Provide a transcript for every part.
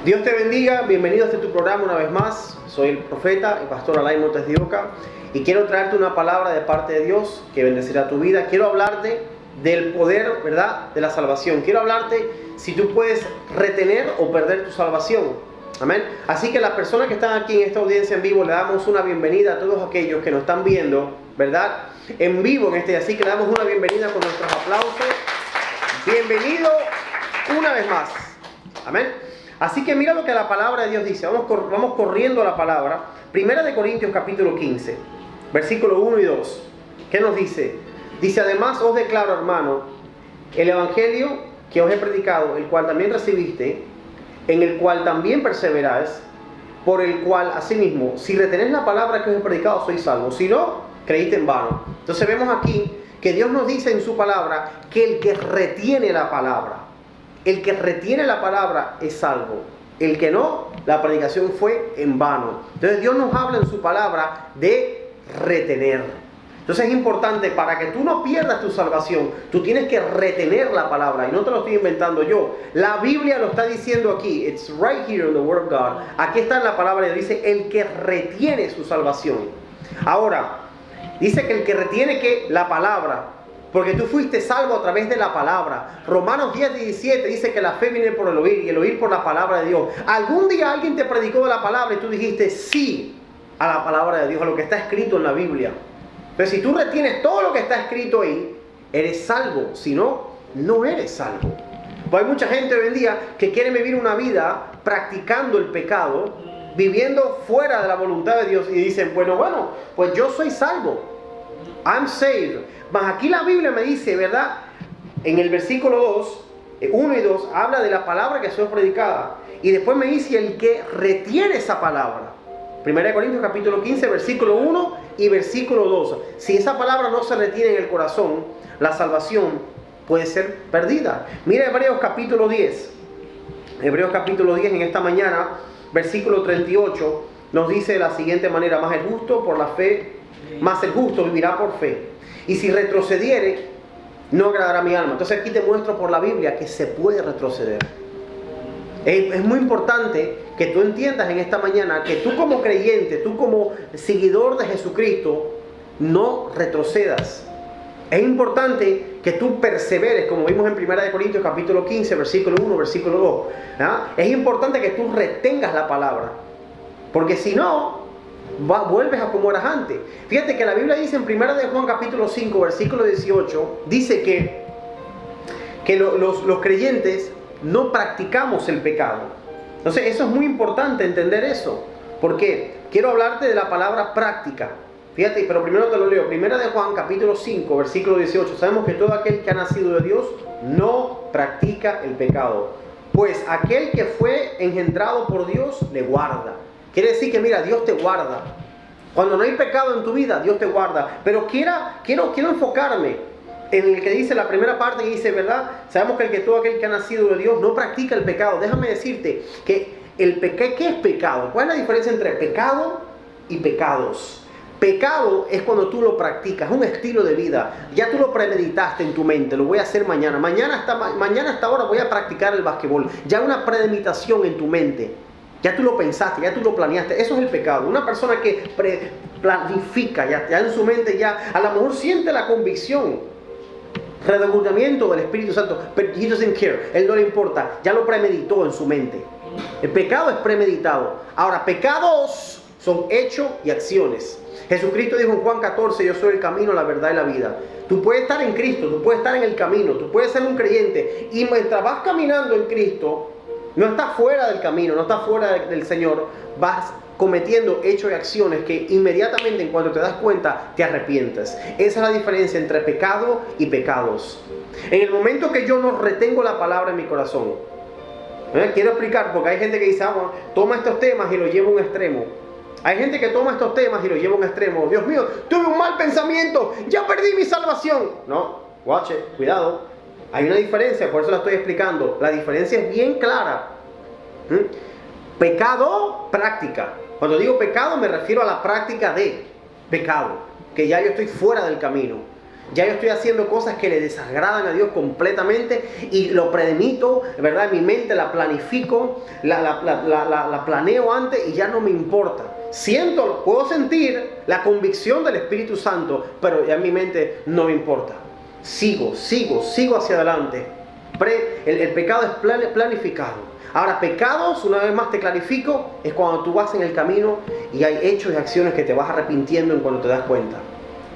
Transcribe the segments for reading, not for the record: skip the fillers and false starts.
Dios te bendiga, bienvenido a este tu programa una vez más. Soy el profeta, el pastor Alain Montes de Oca, y quiero traerte una palabra de parte de Dios que bendecirá tu vida. Quiero hablarte del poder, ¿verdad?, de la salvación. Quiero hablarte si tú puedes retener o perder tu salvación. Amén. Así que las personas que están aquí en esta audiencia en vivo, le damos una bienvenida a todos aquellos que nos están viendo, ¿verdad?, en vivo en este. Así que le damos una bienvenida con nuestros aplausos. Bienvenido una vez más. Amén. Así que mira lo que la palabra de Dios dice. Vamos corriendo a la palabra. Primera de Corintios capítulo 15, versículo 1 y 2. ¿Qué nos dice? Dice: además os declaro, hermano, el evangelio que os he predicado, el cual también recibiste, en el cual también perseveráis, por el cual asimismo, si retenéis la palabra que os he predicado, sois salvos. Si no, creíste en vano. Entonces vemos aquí que Dios nos dice en su palabra que el que retiene la palabra, el que retiene la palabra es salvo. El que no, la predicación fue en vano. Entonces Dios nos habla en su palabra de retener. Entonces es importante, para que tú no pierdas tu salvación, tú tienes que retener la palabra. Y no te lo estoy inventando yo. La Biblia lo está diciendo aquí. It's right here in the Word of God. Aquí está en la palabra. Dice el que retiene su salvación. Ahora, dice que el que retiene que la palabra, porque tú fuiste salvo a través de la palabra. Romanos 10:17 dice que la fe viene por el oír y el oír por la palabra de Dios. Algún día alguien te predicó de la palabra y tú dijiste sí a la palabra de Dios, a lo que está escrito en la Biblia. Entonces, si tú retienes todo lo que está escrito ahí, eres salvo. Si no, no eres salvo. Pues hay mucha gente hoy en día que quiere vivir una vida practicando el pecado, viviendo fuera de la voluntad de Dios, y dicen, bueno, pues yo soy salvo. I'm saved. Mas aquí la Biblia me dice, ¿verdad?, en el versículo 2, 1 y 2, habla de la palabra que fue predicada. Y después me dice el que retiene esa palabra. 1 Corintios capítulo 15, versículo 1 y versículo 2. Si esa palabra no se retiene en el corazón, la salvación puede ser perdida. Mira Hebreos capítulo 10. Hebreos capítulo 10 en esta mañana, versículo 38, nos dice de la siguiente manera: más el justo por la fe, más el justo vivirá por fe. Y si retrocediere, no agradará mi alma. Entonces aquí te muestro por la Biblia que se puede retroceder. Es muy importante que tú entiendas en esta mañana que tú como creyente, tú como seguidor de Jesucristo, no retrocedas. Es importante que tú perseveres, como vimos en 1 Corintios capítulo 15, versículo 1, versículo 2. ¿Ah? Es importante que tú retengas la palabra, porque si no, vuelves a como eras antes. Fíjate que la Biblia dice en 1 de Juan capítulo 5, versículo 18, dice que los creyentes no practicamos el pecado. Entonces eso es muy importante entender eso. ¿Por qué? Quiero hablarte de la palabra práctica. Fíjate, pero primero te lo leo. 1 de Juan capítulo 5, versículo 18. Sabemos que todo aquel que ha nacido de Dios no practica el pecado, pues aquel que fue engendrado por Dios le guarda. Quiere decir que, mira, Dios te guarda. Cuando no hay pecado en tu vida, Dios te guarda. Pero quiero enfocarme en el que dice la primera parte, que dice, ¿verdad? Sabemos que todo aquel que ha nacido de Dios no practica el pecado. Déjame decirte que ¿qué es pecado? ¿Cuál es la diferencia entre pecado y pecados? Pecado es cuando tú lo practicas, un estilo de vida. Ya tú lo premeditaste en tu mente, lo voy a hacer mañana. Mañana hasta ahora voy a practicar el basquetbol. Ya una premeditación en tu mente. Ya tú lo pensaste, ya tú lo planeaste. Eso es el pecado. Una persona que planifica, ya en su mente, ya a lo mejor siente la convicción, redobulamiento del Espíritu Santo, pero he doesn't care. Él no le importa, ya lo premeditó en su mente. El pecado es premeditado. Ahora, pecados son hechos y acciones. Jesucristo dijo en Juan 14: yo soy el camino, la verdad y la vida. Tú puedes estar en Cristo, tú puedes estar en el camino, tú puedes ser un creyente, y mientras vas caminando en Cristo, no estás fuera del camino, no estás fuera del Señor, vas cometiendo hechos y acciones que inmediatamente, en cuanto te das cuenta, te arrepientes. Esa es la diferencia entre pecado y pecados. En el momento que yo no retengo la palabra en mi corazón, quiero explicar, porque hay gente que dice, bueno, toma estos temas y los lleva a un extremo. Hay gente que toma estos temas y los lleva a un extremo. Dios mío, tuve un mal pensamiento, ya perdí mi salvación. No, watch it, cuidado. Hay una diferencia, por eso la estoy explicando. La diferencia es bien clara. Pecado, práctica. Cuando digo pecado me refiero a la práctica de pecado, que ya yo estoy fuera del camino. Ya yo estoy haciendo cosas que le desagradan a Dios completamente y lo premedito, ¿verdad? En mi mente la planifico, la planeo antes y ya no me importa. Puedo sentir la convicción del Espíritu Santo, pero ya en mi mente no me importa. Sigo hacia adelante. El pecado es planificado. Ahora, pecados, una vez más te clarifico, es cuando tú vas en el camino y hay hechos y acciones que te vas arrepintiendo en cuando te das cuenta.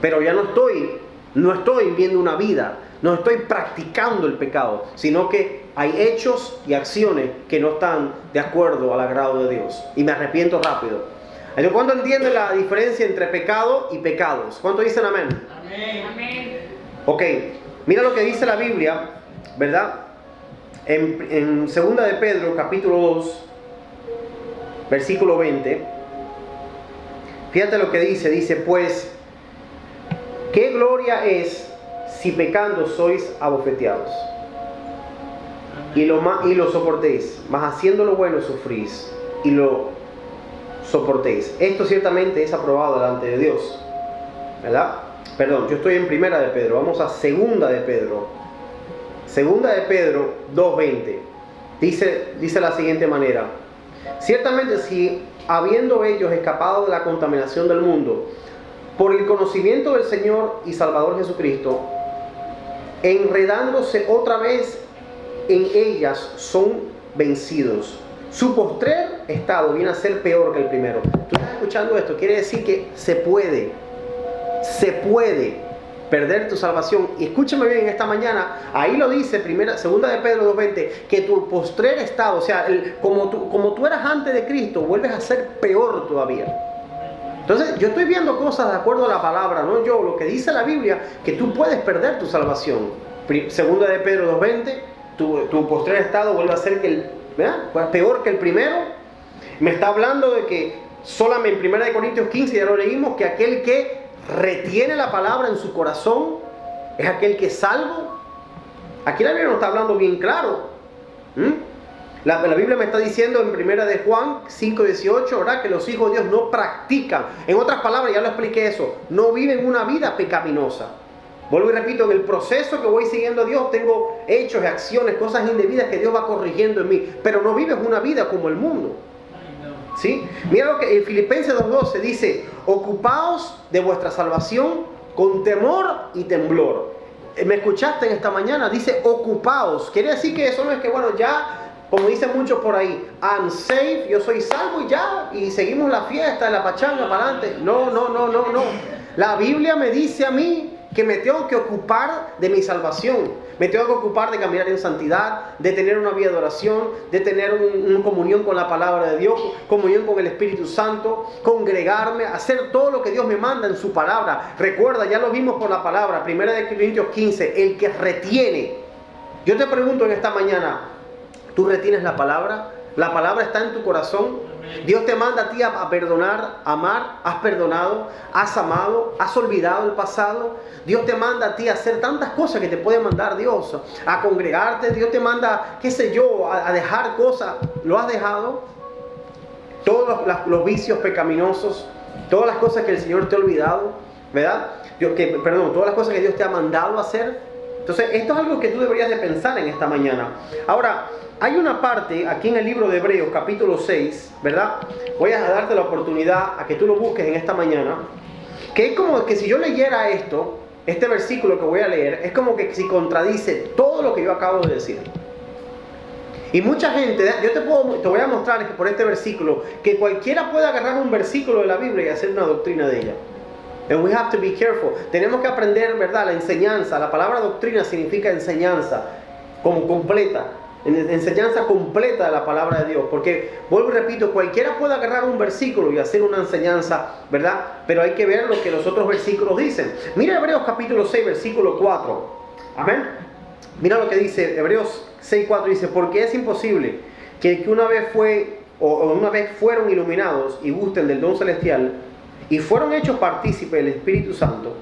Pero ya no estoy viendo una vida, no estoy practicando el pecado, sino que hay hechos y acciones que no están de acuerdo al agrado de Dios. Y me arrepiento rápido. Entonces, ¿cuánto entienden la diferencia entre pecado y pecados? ¿Cuánto dicen amén? Amén. Ok, mira lo que dice la Biblia, ¿verdad? En 2 de Pedro, capítulo 2, versículo 20. Fíjate lo que dice, pues, ¿qué gloria es si pecando sois abofeteados? Y lo soportéis, mas haciendo lo bueno sufrís y lo soportéis. Esto ciertamente es aprobado delante de Dios, ¿verdad? Perdón, yo estoy en 1 de Pedro, vamos a 2 de Pedro. 2 de Pedro 2:20 dice de la siguiente manera: ciertamente si habiendo ellos escapado de la contaminación del mundo por el conocimiento del Señor y Salvador Jesucristo, enredándose otra vez en ellas, son vencidos. Su postrer estado viene a ser peor que el primero. Tú estás escuchando esto, quiere decir que se puede perder tu salvación. Y escúchame bien esta mañana, ahí lo dice 2 de Pedro 2:20, que tu postrer estado, o sea, como tú eras antes de Cristo, vuelves a ser peor todavía. Entonces, yo estoy viendo cosas de acuerdo a la palabra, no yo, lo que dice la Biblia, que tú puedes perder tu salvación. 2 de Pedro 2:20, tu postrer estado vuelve a ser peor que el primero. Me está hablando de que solamente en 1 Corintios 15, ya lo leímos, que aquel que retiene la palabra en su corazón es aquel que es salvo. Aquí la Biblia nos está hablando bien claro. La Biblia me está diciendo en 1 de Juan 5:18, ¿verdad? Que los hijos de Dios no practican. En otras palabras, ya lo expliqué eso, no viven una vida pecaminosa. Vuelvo y repito, en el proceso que voy siguiendo a Dios tengo hechos y acciones, cosas indebidas que Dios va corrigiendo en mí, pero no vives una vida como el mundo. ¿Sí? Mira lo que en Filipenses 2:12 dice: ocupaos de vuestra salvación con temor y temblor. ¿Me escuchaste en esta mañana? Dice ocupaos. Quiere decir que eso no es que, bueno, ya, como dicen muchos por ahí, I'm safe, yo soy salvo y ya, y seguimos la fiesta, la pachanga para adelante. No. La Biblia me dice a mí que me tengo que ocupar de mi salvación. Me tengo que ocupar de caminar en santidad, de tener una vida de oración, de tener una comunión con la palabra de Dios, comunión con el Espíritu Santo, congregarme, hacer todo lo que Dios me manda en su palabra. Recuerda, ya lo vimos por la palabra, 1 Corintios 15, el que retiene. Yo te pregunto en esta mañana, ¿tú retienes la palabra? ¿La palabra está en tu corazón? Dios te manda a ti a perdonar, amar. ¿Has perdonado? ¿Has amado? ¿Has olvidado el pasado? Dios te manda a ti a hacer tantas cosas que te puede mandar Dios. A congregarte. Dios te manda, qué sé yo, a dejar cosas. ¿Lo has dejado? Todos los vicios pecaminosos, todas las cosas que el Señor te ha olvidado, ¿verdad? Todas las cosas que Dios te ha mandado a hacer. Entonces, esto es algo que tú deberías de pensar en esta mañana. Ahora, hay una parte aquí en el libro de Hebreos, capítulo 6, ¿verdad? Voy a darte la oportunidad a que tú lo busques en esta mañana. Que es como que si yo leyera este versículo que voy a leer, es como que si contradice todo lo que yo acabo de decir. Y mucha gente, yo te voy a mostrar que por este versículo, que cualquiera puede agarrar un versículo de la Biblia y hacer una doctrina de ella. And we have to be careful. Tenemos que aprender, ¿verdad? La enseñanza. La palabra doctrina significa enseñanza, como completa. Enseñanza completa de la palabra de Dios. Porque, vuelvo y repito, cualquiera puede agarrar un versículo y hacer una enseñanza, ¿verdad? Pero hay que ver lo que los otros versículos dicen. Mira Hebreos capítulo 6, versículo 4. Amén. Mira lo que dice Hebreos 6:4, dice: porque es imposible que el que una vez fueron iluminados y gusten del don celestial y fueron hechos partícipes del Espíritu Santo,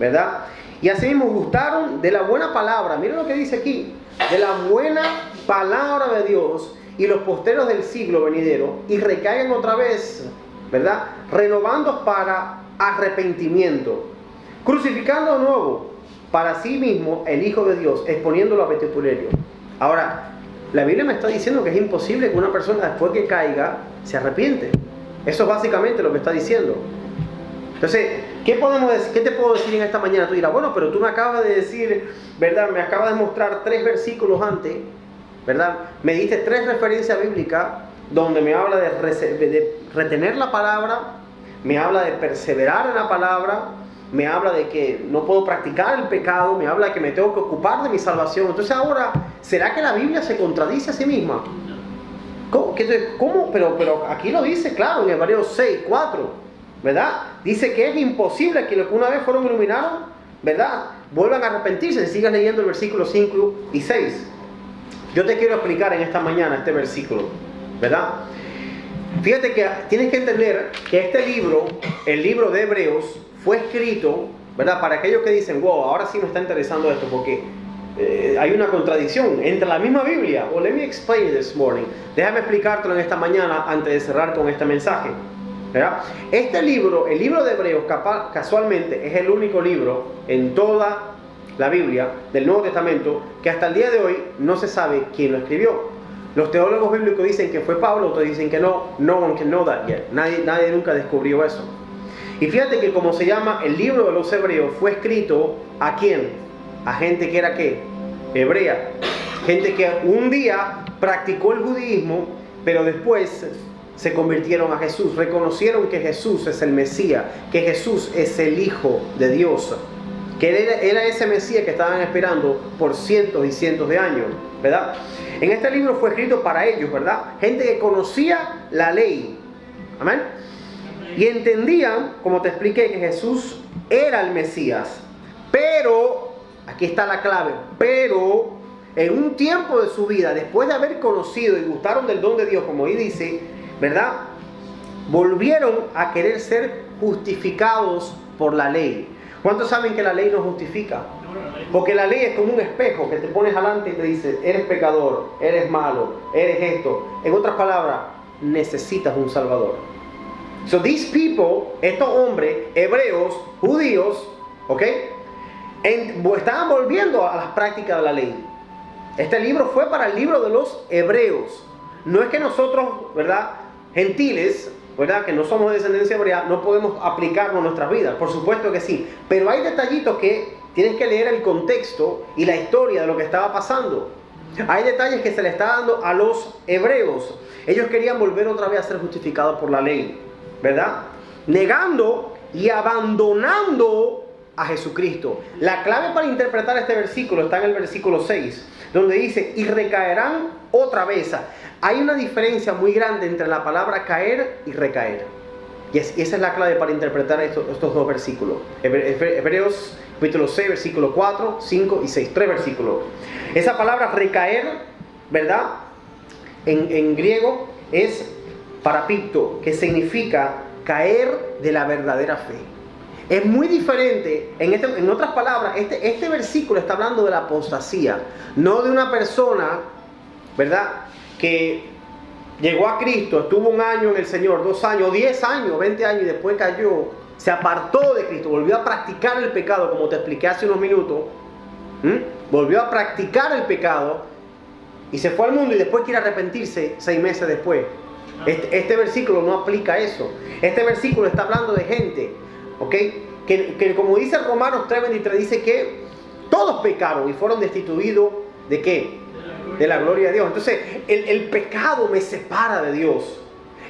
¿verdad? Y asimismo gustaron de la buena palabra. Mira lo que dice aquí: de la buena palabra de Dios y los posteros del siglo venidero, y recaigan otra vez, ¿verdad? Renovando para arrepentimiento, crucificando de nuevo para sí mismo el Hijo de Dios, exponiéndolo a vituperio. Ahora, la Biblia me está diciendo que es imposible que una persona después que caiga se arrepiente. Eso es básicamente lo que está diciendo. Entonces, ¿qué te puedo decir en esta mañana? Tú dirás, bueno, pero tú me acabas de decir, ¿verdad? Me acabas de mostrar 3 versículos antes, ¿verdad? Me diste 3 referencias bíblicas donde me habla de retener la palabra, me habla de perseverar en la palabra, me habla de que no puedo practicar el pecado, me habla de que me tengo que ocupar de mi salvación. Entonces ahora, ¿será que la Biblia se contradice a sí misma? ¿Cómo? Pero aquí lo dice claro en Hebreos 6:4, ¿verdad? Dice que es imposible que los que una vez fueron iluminados, ¿verdad?, vuelvan a arrepentirse. Si sigas leyendo el versículo 5 y 6. Yo te quiero explicar en esta mañana este versículo, ¿verdad? Fíjate que tienes que entender que este libro, el libro de Hebreos, fue escrito, ¿verdad?, para aquellos que dicen, wow, ahora sí me está interesando esto, porque hay una contradicción entre la misma Biblia. Well, let me explain this morning. Déjame explicártelo en esta mañana antes de cerrar con este mensaje, ¿verdad? Este libro, el libro de Hebreos, casualmente es el único libro en toda la Biblia del Nuevo Testamento que hasta el día de hoy no se sabe quién lo escribió. Los teólogos bíblicos dicen que fue Pablo, otros dicen que no. No one can know that yet. Nadie nunca descubrió eso. Y fíjate que como se llama el libro de los Hebreos, fue escrito ¿a quién? A gente que era ¿qué? Hebrea. Gente que un día practicó el judaísmo, pero después se convirtieron a Jesús. Reconocieron que Jesús es el Mesías, que Jesús es el Hijo de Dios, que Él era ese Mesías que estaban esperando por cientos y cientos de años, ¿verdad? En este libro fue escrito para ellos, ¿verdad? Gente que conocía la ley. Amén. Y entendían, como te expliqué, que Jesús era el Mesías. Pero, aquí está la clave, pero en un tiempo de su vida, después de haber conocido y gustaron del don de Dios, como ahí dice, ¿verdad?, volvieron a querer ser justificados por la ley. ¿Cuántos saben que la ley no justifica? Porque la ley es como un espejo que te pones adelante y te dice, eres pecador, eres malo, eres esto. En otras palabras, necesitas un Salvador. So these people, estos hombres, hebreos, judíos, ¿ok?, estaban volviendo a las prácticas de la ley. Este libro fue para el libro de los hebreos. No es que nosotros, ¿verdad?, gentiles, ¿verdad?, que no somos de descendencia hebrea, no podemos aplicarlo a nuestras vidas. Por supuesto que sí. Pero hay detallitos que tienes que leer el contexto y la historia de lo que estaba pasando. Hay detalles que se le está dando a los hebreos. Ellos querían volver otra vez a ser justificados por la ley, ¿verdad?, negando y abandonando a Jesucristo. La clave para interpretar este versículo está en el versículo 6, donde dice, y recaerán otra vez. Hay una diferencia muy grande entre la palabra caer y recaer. Y esa es la clave para interpretar estos dos versículos. Hebreos capítulo 6, versículo 4, 5 y 6. 3 versículos. Esa palabra recaer, ¿verdad?, en griego es parapipto, que significa caer de la verdadera fe. Es muy diferente. En otras palabras, este versículo está hablando de la apostasía, no de una persona, ¿verdad?, que llegó a Cristo, estuvo 1 año en el Señor, 2 años, 10 años, 20 años y después cayó, se apartó de Cristo, volvió a practicar el pecado, como te expliqué hace unos minutos. Volvió a practicar el pecado y se fue al mundo y después quiere arrepentirse 6 meses después. Este versículo no aplica eso. Este versículo está hablando de gente, ¿ok?, que como dice Romanos 3:23, dice que todos pecaron y fueron destituidos ¿de qué? De la gloria de Dios. Entonces el pecado me separa de Dios.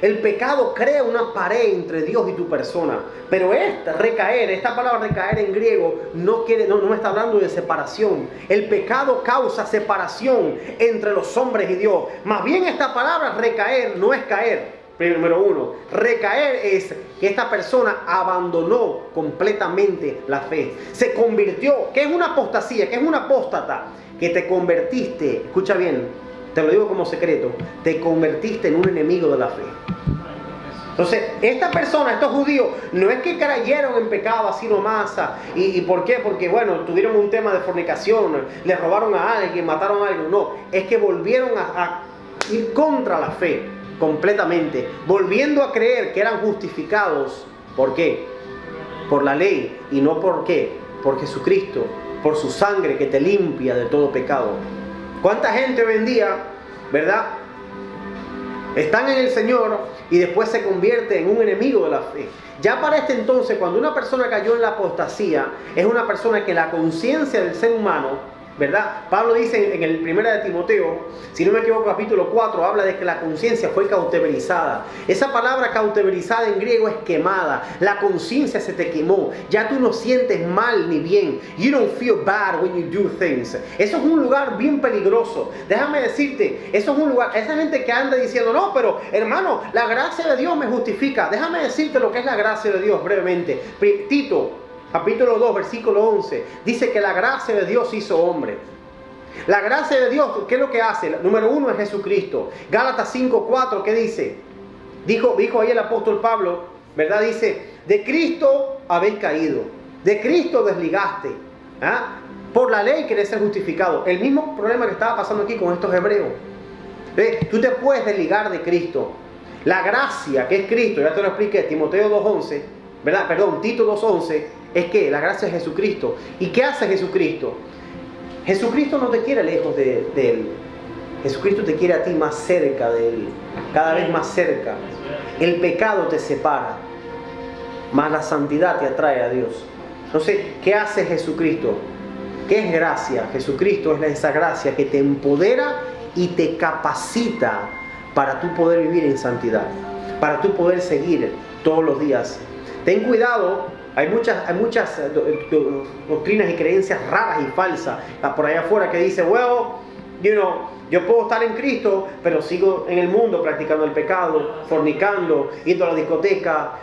El pecado crea una pared entre Dios y tu persona. Pero esta palabra recaer en griego no me está hablando de separación. El pecado causa separación entre los hombres y Dios. Más bien esta palabra recaer no es caer. Número 1, recaer es que esta persona abandonó completamente la fe. Se convirtió. ¿Qué es una apostasía? ¿Qué es una apóstata? Que te convertiste, escucha bien, te lo digo como secreto, te convertiste en un enemigo de la fe. Entonces, esta persona, estos judíos, no es que cayeron en pecado así nomás. ¿Y por qué? Porque, bueno, tuvieron un tema de fornicación, le robaron a alguien, mataron a alguien. No, es que volvieron a ir contra la fe completamente, volviendo a creer que eran justificados. ¿Por qué? Por la ley, y no por qué, por Jesucristo. por su sangre que te limpia de todo pecado. ¿Cuánta gente hoy en día, verdad, están en el Señor y después se convierte en un enemigo de la fe? Ya para este entonces, cuando una persona cayó en la apostasía, es una persona que la conciencia del ser humano, ¿verdad? Pablo dice en el 1 de Timoteo, si no me equivoco, capítulo 4, habla de que la conciencia fue cauterizada. Esa palabra cauterizada en griego es quemada. La conciencia se te quemó. Ya tú no sientes mal ni bien. You don't feel bad when you do things. Eso es un lugar bien peligroso. Déjame decirte, eso es un lugar, esa gente que anda diciendo, no, pero hermano, la gracia de Dios me justifica. Déjame decirte lo que es la gracia de Dios brevemente. Tito, capítulo 2, versículo 11, dice que la gracia de Dios hizo hombre. La gracia de Dios, ¿qué es lo que hace? Número 1 es Jesucristo. Gálatas 5, 4, ¿qué dice? Dijo ahí el apóstol Pablo, ¿verdad? Dice, de Cristo habéis caído, de Cristo desligaste, ¿ah? Por la ley querés ser justificado. El mismo problema que estaba pasando aquí con estos hebreos. ¿Ves? Tú te puedes desligar de Cristo. La gracia que es Cristo, ya te lo expliqué, Timoteo 2.11, ¿verdad? Perdón, Tito 2.11, es que la gracia es Jesucristo. ¿Y qué hace Jesucristo? Jesucristo no te quiere lejos de Él. Jesucristo te quiere a ti más cerca de Él, cada vez más cerca. El pecado te separa, más la santidad te atrae a Dios. Entonces, ¿qué hace Jesucristo? ¿Qué es gracia? Jesucristo es esa gracia que te empodera y te capacita para tú poder vivir en santidad, para tú poder seguir todos los días. Ten cuidado. Hay muchas doctrinas y creencias raras y falsas por allá afuera que dice, well, yo puedo estar en Cristo, pero sigo en el mundo practicando el pecado, fornicando, yendo a la discoteca,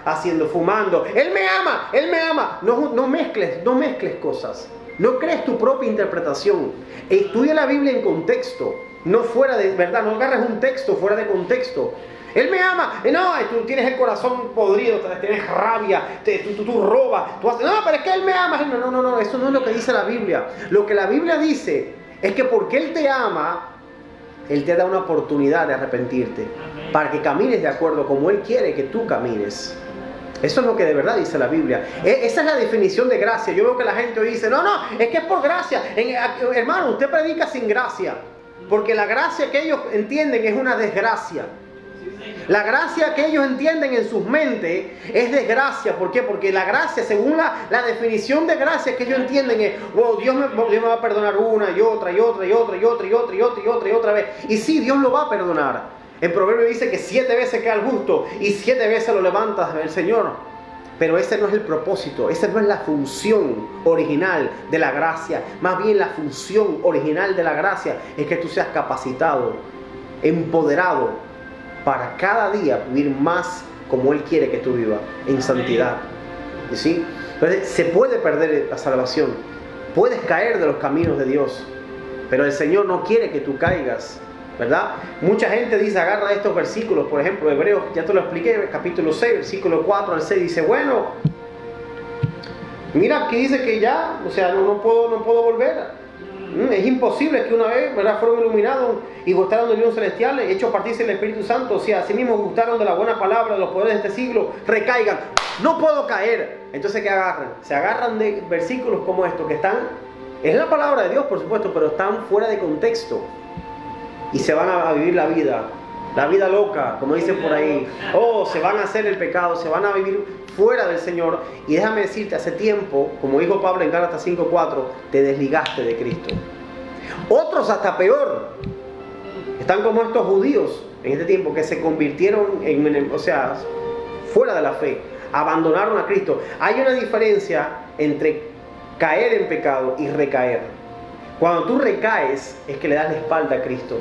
fumando. Él me ama, Él me ama. No mezcles cosas. No crees tu propia interpretación. Estudia la Biblia en contexto, no fuera de verdad. No agarres un texto fuera de contexto. Él me ama. No, tú tienes el corazón podrido, tienes rabia, tú robas, tú haces. No, pero es que Él me ama. No, eso no es lo que dice la Biblia. Lo que la Biblia dice es que porque Él te ama, Él te da una oportunidad de arrepentirte, para que camines de acuerdo como Él quiere que tú camines. Eso es lo que de verdad dice la Biblia. Esa es la definición de gracia. Yo veo que la gente hoy dice, no, es que es por gracia. Hermano, usted predica sin gracia, porque la gracia que ellos entienden es una desgracia. La gracia que ellos entienden en sus mentes es desgracia. ¿Por qué? Porque la gracia, según la definición de gracia que ellos entienden es, wow, Dios me va a perdonar una y otra vez. Y sí, Dios lo va a perdonar. El proverbio dice que 7 veces cae el justo y 7 veces lo levanta el Señor. Pero ese no es el propósito, esa no es la función original de la gracia. Más bien la función original de la gracia es que tú seas capacitado, empoderado, para cada día vivir más como Él quiere que tú vivas, en santidad. ¿Sí? Entonces, se puede perder la salvación, puedes caer de los caminos de Dios, pero el Señor no quiere que tú caigas, ¿verdad? Mucha gente dice, agarra estos versículos, por ejemplo, Hebreos, ya te lo expliqué, capítulo 6, versículo 4 al 6, dice, bueno, mira, aquí dice que ya, o sea, no puedo volver. Es imposible que una vez, ¿verdad?, fueron iluminados y gustaron del Dios celestial, hechos partirse el Espíritu Santo, o sea, así mismo gustaron de la buena palabra, de los poderes de este siglo, recaigan. No puedo caer. Entonces, ¿qué agarran? Se agarran de versículos como estos, que están, es la palabra de Dios, por supuesto, pero están fuera de contexto. Y se van a vivir la vida loca, como dicen por ahí. Se van a hacer el pecado, se van a vivir fuera del Señor. Y déjame decirte, hace tiempo, como dijo Pablo en Gálatas 5:4, te desligaste de Cristo. Otros hasta peor, están como estos judíos en este tiempo que se convirtieron fuera de la fe, abandonaron a Cristo. Hay una diferencia entre caer en pecado y recaer. Cuando tú recaes es que le das la espalda a Cristo.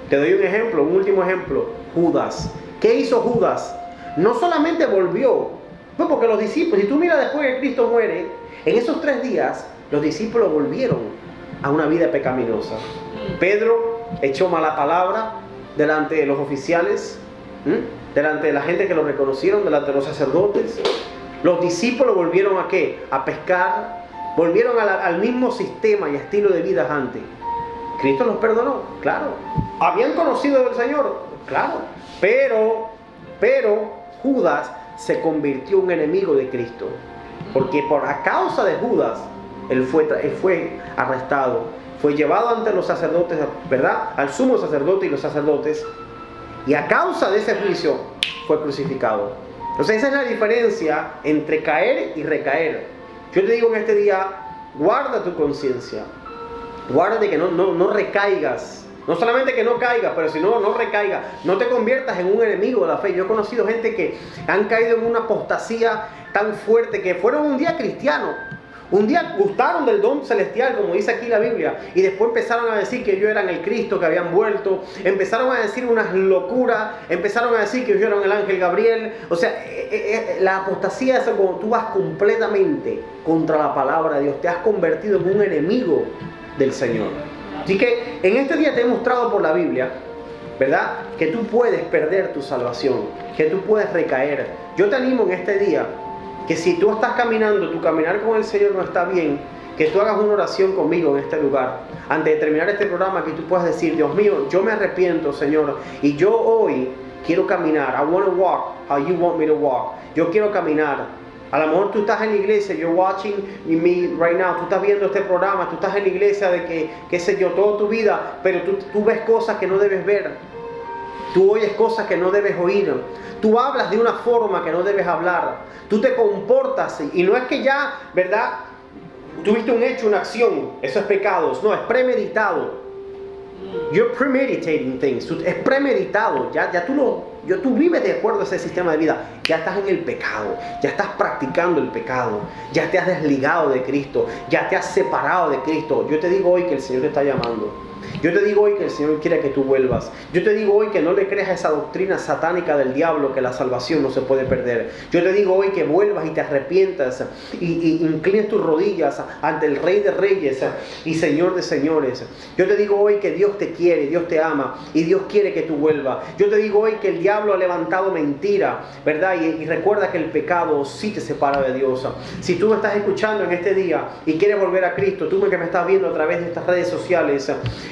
Te doy un ejemplo, un último ejemplo. Judas. ¿Qué hizo Judas? No solamente volvió, porque los discípulos, si tú miras después que Cristo muere, en esos 3 días los discípulos volvieron a una vida pecaminosa. Pedro echó mala palabra delante de los oficiales, delante de la gente que lo reconocieron, delante de los sacerdotes. Los discípulos volvieron ¿a qué? A pescar. Volvieron al mismo sistema y estilo de vida antes. Cristo los perdonó, claro. Habían conocido del Señor, claro. Pero Judas se convirtió en un enemigo de Cristo. Porque a causa de Judas, él fue arrestado, fue llevado ante los sacerdotes, ¿verdad? Al sumo sacerdote y los sacerdotes, y a causa de ese juicio fue crucificado. Entonces esa es la diferencia entre caer y recaer. Yo te digo en este día, guarda tu conciencia, guárdate que no recaigas. No solamente que no caigas, pero si no recaigas, no te conviertas en un enemigo de la fe. Yo he conocido gente que han caído en una apostasía tan fuerte que fueron un día cristianos. Un día gustaron del don celestial, como dice aquí la Biblia, y después empezaron a decir que ellos eran el Cristo, que habían vuelto. Empezaron a decir unas locuras, empezaron a decir que ellos eran el ángel Gabriel. O sea, la apostasía es cuando tú vas completamente contra la palabra de Dios. Te has convertido en un enemigo del Señor. Así que en este día te he mostrado por la Biblia, ¿verdad?, que tú puedes perder tu salvación, que tú puedes recaer. Yo te animo en este día que si tú estás caminando, tu caminar con el Señor no está bien, que tú hagas una oración conmigo en este lugar. Antes de terminar este programa, que tú puedas decir: Dios mío, yo me arrepiento, Señor, y yo hoy quiero caminar. I want to walk how you want me to walk. Yo quiero caminar. A lo mejor tú estás en la iglesia, you're watching me right now, tú estás viendo este programa, tú estás en la iglesia de que, qué sé yo, toda tu vida, pero tú ves cosas que no debes ver. Tú oyes cosas que no debes oír. Tú hablas de una forma que no debes hablar. Tú te comportas y no es que ya, ¿verdad?, tuviste un hecho, una acción, eso es pecado. No, es premeditado. You're premeditating things. Es premeditado. Tú vives de acuerdo a ese sistema de vida. Ya estás en el pecado. Ya estás practicando el pecado. Ya te has desligado de Cristo. Ya te has separado de Cristo. Yo te digo hoy que el Señor te está llamando. Yo te digo hoy que el Señor quiere que tú vuelvas. Yo te digo hoy que no le creas a esa doctrina satánica del diablo que la salvación no se puede perder. Yo te digo hoy que vuelvas y te arrepientas y inclines tus rodillas ante el Rey de Reyes y Señor de Señores. Yo te digo hoy que Dios te quiere, Dios te ama y Dios quiere que tú vuelvas. Yo te digo hoy que el diablo ha levantado mentira, ¿verdad? Y recuerda que el pecado sí te separa de Dios. Si tú me estás escuchando en este día y quieres volver a Cristo, tú que me estás viendo a través de estas redes sociales,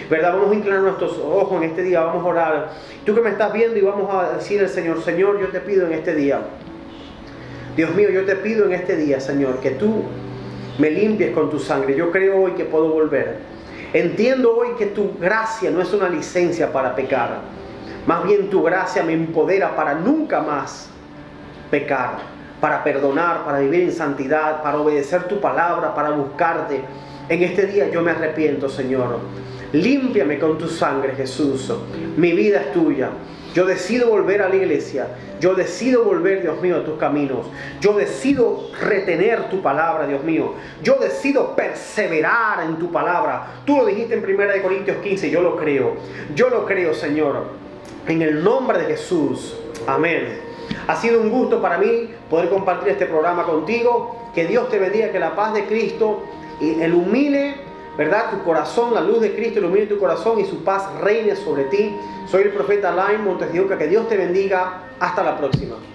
¿verdad? Vamos a inclinar nuestros ojos en este día, vamos a orar. Tú que me estás viendo y vamos a decir al Señor: Señor, yo te pido en este día, Dios mío, yo te pido en este día, Señor, que tú me limpies con tu sangre. Yo creo hoy que puedo volver. Entiendo hoy que tu gracia no es una licencia para pecar. Más bien tu gracia me empodera para nunca más pecar, para perdonar, para vivir en santidad, para obedecer tu palabra, para buscarte. En este día yo me arrepiento, Señor. Límpiame con tu sangre, Jesús. Mi vida es tuya. Yo decido volver a la iglesia. Yo decido volver, Dios mío, a tus caminos. Yo decido retener tu palabra, Dios mío. Yo decido perseverar en tu palabra. Tú lo dijiste en 1 Corintios 15. Yo lo creo. Yo lo creo, Señor. En el nombre de Jesús. Amén. Ha sido un gusto para mí poder compartir este programa contigo. Que Dios te bendiga, que la paz de Cristo ilumine, ¿verdad?, tu corazón, la luz de Cristo ilumine tu corazón y su paz reine sobre ti. Soy el profeta Alain Montes de Oca. Que Dios te bendiga. Hasta la próxima.